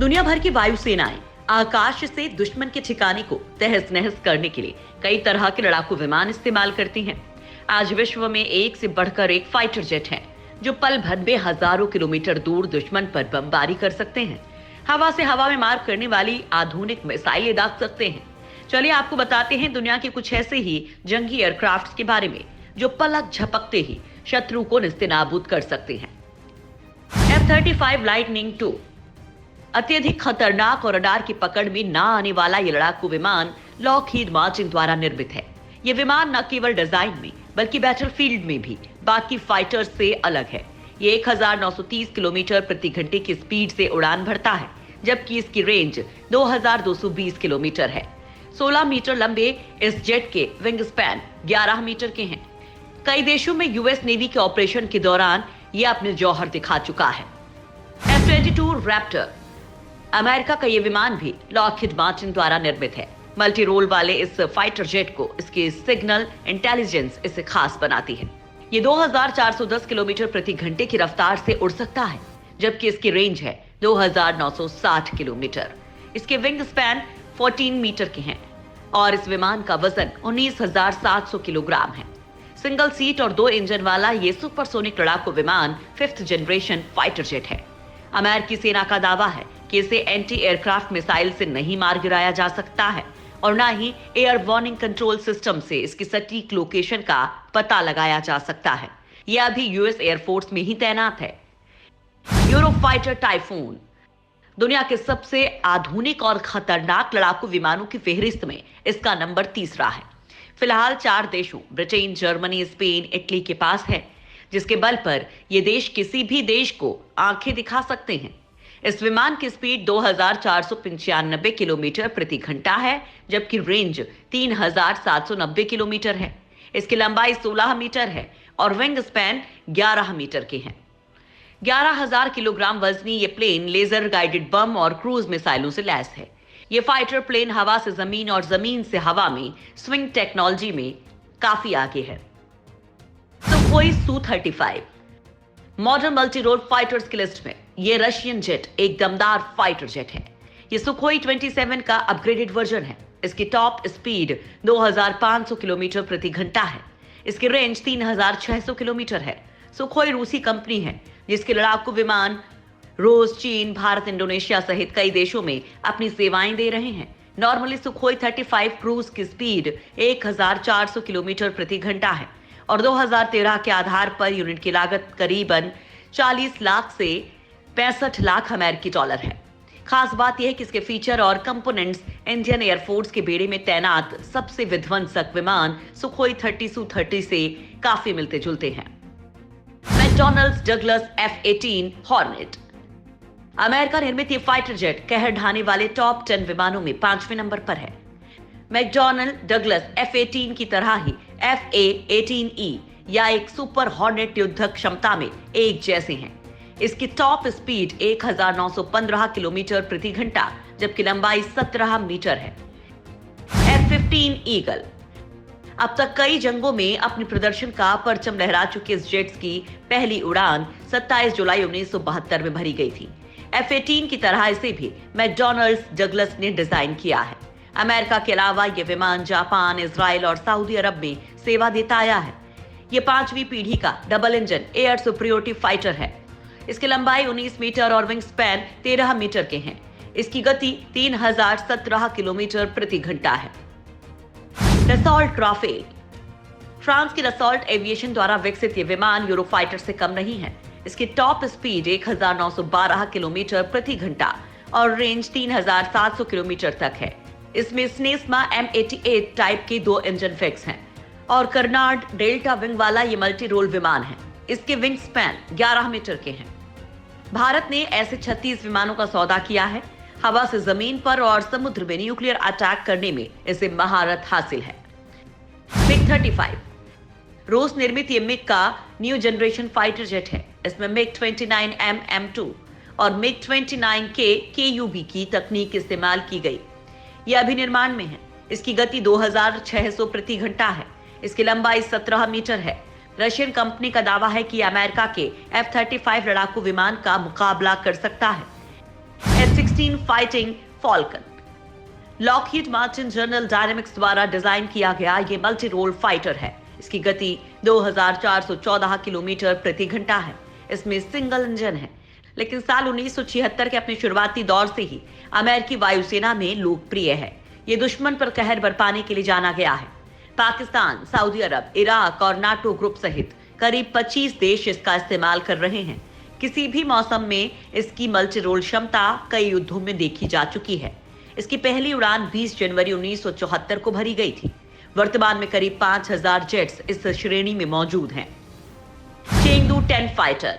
दुनिया भर की वायुसेनाएं आकाश से दुश्मन के ठिकाने को तहस नहस करने के लिए कई तरह के लड़ाकू विमान इस्तेमाल करती हैं। आज विश्व में एक से बढ़कर एक फाइटर जेट है जो पल भर में हजारों किलोमीटर दूर दुश्मन पर बमबारी कर सकते हैं। हवा से हवा में मार करने वाली आधुनिक मिसाइलें दाग सकते हैं। चलिए आपको बताते हैं दुनिया के कुछ ऐसे ही जंगी एयरक्राफ्ट के बारे में जो पलक झपकते ही शत्रु को निस्तेनाबूद कर सकते हैं। F-35 लाइटनिंग II अत्यधिक खतरनाक और रडार की पकड़ में ना आने वाला ये लड़ाकू विमान लॉकहीड मार्टिन द्वारा निर्मित है। ये विमान न केवल डिजाइन में बल्कि बैटलफील्ड में भी बाकी फाइटर्स से अलग है। ये 1930 किलोमीटर प्रति घंटे की स्पीड से उड़ान भरता है, जबकि इसकी रेंज 2220 किलोमीटर है। 16 मीटर लंबे इस जेट के विंग स्पैन 11 मीटर के हैं। कई देशों में यूएस नेवी के ऑपरेशन के दौरान ये अपने जौहर दिखा चुका है। F-22 रैप्टर अमेरिका का ये विमान भी लॉकहीड मार्टिन द्वारा निर्मित है। मल्टी रोल वाले इस फाइटर जेट को इसकी सिग्नल इंटेलिजेंस इसे खास बनाती है। ये 2410 किलोमीटर प्रति घंटे की रफ्तार से उड़ सकता है, जबकि इसकी रेंज है 2960 किलोमीटर। इसके विंग स्पैन 14 मीटर के हैं और इस विमान का वजन 19,700 किलोग्राम है। सिंगल सीट और 2 इंजन वाला ये सुपरसोनिक लड़ाकू विमान 5th जनरेशन फाइटर जेट है। अमेरिकी सेना का दावा है कि इसे एंटी एयरक्राफ्ट मिसाइल से नहीं मार गिराया जा सकता है और न ही एयर वार्निंग कंट्रोल सिस्टम से इसकी सटीक लोकेशन का पता लगाया जा सकता है। यह अभी यूएस एयरफोर्स में ही तैनात है। यूरोफाइटर टाइफून दुनिया के सबसे आधुनिक और खतरनाक लड़ाकू विमानों की फहरिस्त में इसका नंबर 3 है। फिलहाल 4 देशों ब्रिटेन, जर्मनी, स्पेन, इटली के पास है, जिसके बल पर ये देश किसी भी देश को आंखें दिखा सकते हैं। इस विमान की स्पीड 2495 किलोमीटर प्रति घंटा है, जबकि रेंज 3790 किलोमीटर है। इसकी लंबाई 16 मीटर है और विंग स्पैन 11 मीटर के हैं। 11,000 किलोग्राम वजनी ये प्लेन लेजर गाइडेड बम और क्रूज मिसाइलों से लैस है। ये फाइटर प्लेन हवा से जमीन और जमीन से हवा में स्विंग टेक्नोलॉजी में काफी आगे है। Sukhoi Su-35 modern multi role fighters की लिस्ट में ये रशियन जेट एक दमदार फाइटर जेट है। ये सुखोई 27 का अपग्रेडेड वर्जन है। इसकी टॉप स्पीड 2500 किलोमीटर प्रति घंटा है। इसकी रेंज 3600 किलोमीटर है। सुखोई रूसी कंपनी है जिसके लड़ाकू विमान रूस, चीन, भारत, इंडोनेशिया सहित कई देशों में अपनी सेवाएं दे रहे हैं। नॉर्मली सुखोई 35 क्रूज की स्पीड 1400 किलोमीटर प्रति घंटा है और 2013 के आधार पर यूनिट की लागत करीबन 40 लाख से 65 लाख अमेरिकी डॉलर है। खास बात यह है कि इसके फीचर और कंपोनेंट्स इंडियन एयरफोर्स के बेड़े में तैनात सबसे विध्वंसक विमान सुखोई Su-30 से काफी मिलते जुलते हैं। McDonald's Douglas F-18 hornet America निर्मित ये फाइटर जेट कहर ढाने वाले टॉप 10 विमानों में 5वें नंबर पर है। मैकडॉनल्ड डगलस F-18 की तरह ही F/A-18E या एक सुपर हॉर्नेट युद्धक क्षमता में एक जैसे हैं। इसकी टॉप स्पीड 1915 किलोमीटर प्रति घंटा, जबकि लंबाई 17 मीटर है। F-15 ईगल अब तक कई जंगों में अपने प्रदर्शन का परचम लहरा चुके इस जेट्स की पहली उड़ान 27 जुलाई 1972 में भरी गई थी। F-18 की तरह इसे भी मैकडॉनल्ड्स डगलस ने डिजाइन किया है। अमेरिका के अलावा यह विमान जापान, इजराइल और सऊदी अरब में सेवा देता आया है। यह 5वीं पीढ़ी का double engine air superiority fighter है। इसकी लंबाई 19 मीटर और विंग स्पैन 13 मीटर के हैं। इसकी गति 3017 किलोमीटर प्रति घंटा है। डसॉल्ट राफेल फ्रांस की डसॉल्ट एविएशन द्वारा विकसित ये विमान यूरोफाइटर से कम नहीं है। इसकी टॉप स्पीड 1912 किलोमीटर प्रति घंटा और रेंज 3700 किलोमीटर तक है। इसमें स्नेस्मा M88 टाइप के 2 इंजन फिक्स हैं और कर्नाड डेल्टा विंग वाला ये मल्टी रोल विमान है। इसके विंग स्पैन 11 मीटर के हैं। भारत ने ऐसे 36 विमानों का सौदा किया है। हवा से जमीन पर और समुद्र में न्यूक्लियर अटैक करने में इसे महारत हासिल है। MiG-35 रूस निर्मित ये मिग का न्यू जनरेशन फाइटर जेट है। इसमें MiG-29M M2 और MiG-29K KUB की तकनीक इस्तेमाल की गई। यह अभी निर्माण में है। इसकी गति 2600 प्रति घंटा है। इसकी लंबाई 17 मीटर है। रशियन कंपनी का दावा है कि अमेरिका के F-35 लड़ाकू विमान का मुकाबला कर सकता है। F-16 F-16 fighting Falcon. Lockheed Martin general dynamics द्वारा डिजाइन किया गया ये मल्टी रोल फाइटर है। इसकी गति 2414 किलोमीटर प्रति घंटा है। इसमें सिंगल इंजन है, लेकिन साल 1976 के अपने शुरुआती दौर से ही अमेरिकी वायुसेना में लोकप्रिय है। ये दुश्मन पर कहर बरपाने के लिए जाना गया है। पाकिस्तान, सऊदी अरब, इराक और नाटो ग्रुप सहित करीब 25 देश इसका इस्तेमाल कर रहे हैं। किसी भी मौसम में इसकी मल्टी रोल क्षमता कई युद्धों में देखी जा चुकी है। इसकी पहली उड़ान 20 जनवरी 1974 को भरी गई थी। वर्तमान में करीब 5000 जेट्स इस श्रेणी में मौजूद हैं। Chengdu 10 fighter.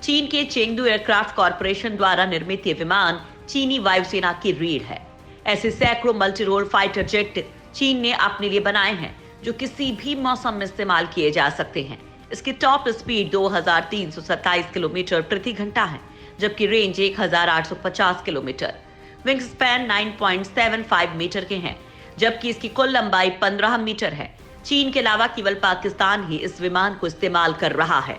चीन के चेंगडू एयरक्राफ्ट कॉरपोरेशन द्वारा निर्मित ये विमान चीनी वायुसेना की रीढ़ है। ऐसे सैकड़ों मल्टी रोल फाइटर जेट चीन ने अपने लिए बनाए हैं, जो किसी भी मौसम में इस्तेमाल किए जा सकते हैं। इसकी टॉप स्पीड 2327 किलोमीटर प्रति घंटा है, जबकि range 1850 kilometre. Wingspan 9.75 metre के हैं, जबकि इसकी कुल लंबाई 15 मीटर है। चीन के अलावा केवल पाकिस्तान ही इस विमान को इस्तेमाल कर रहा है।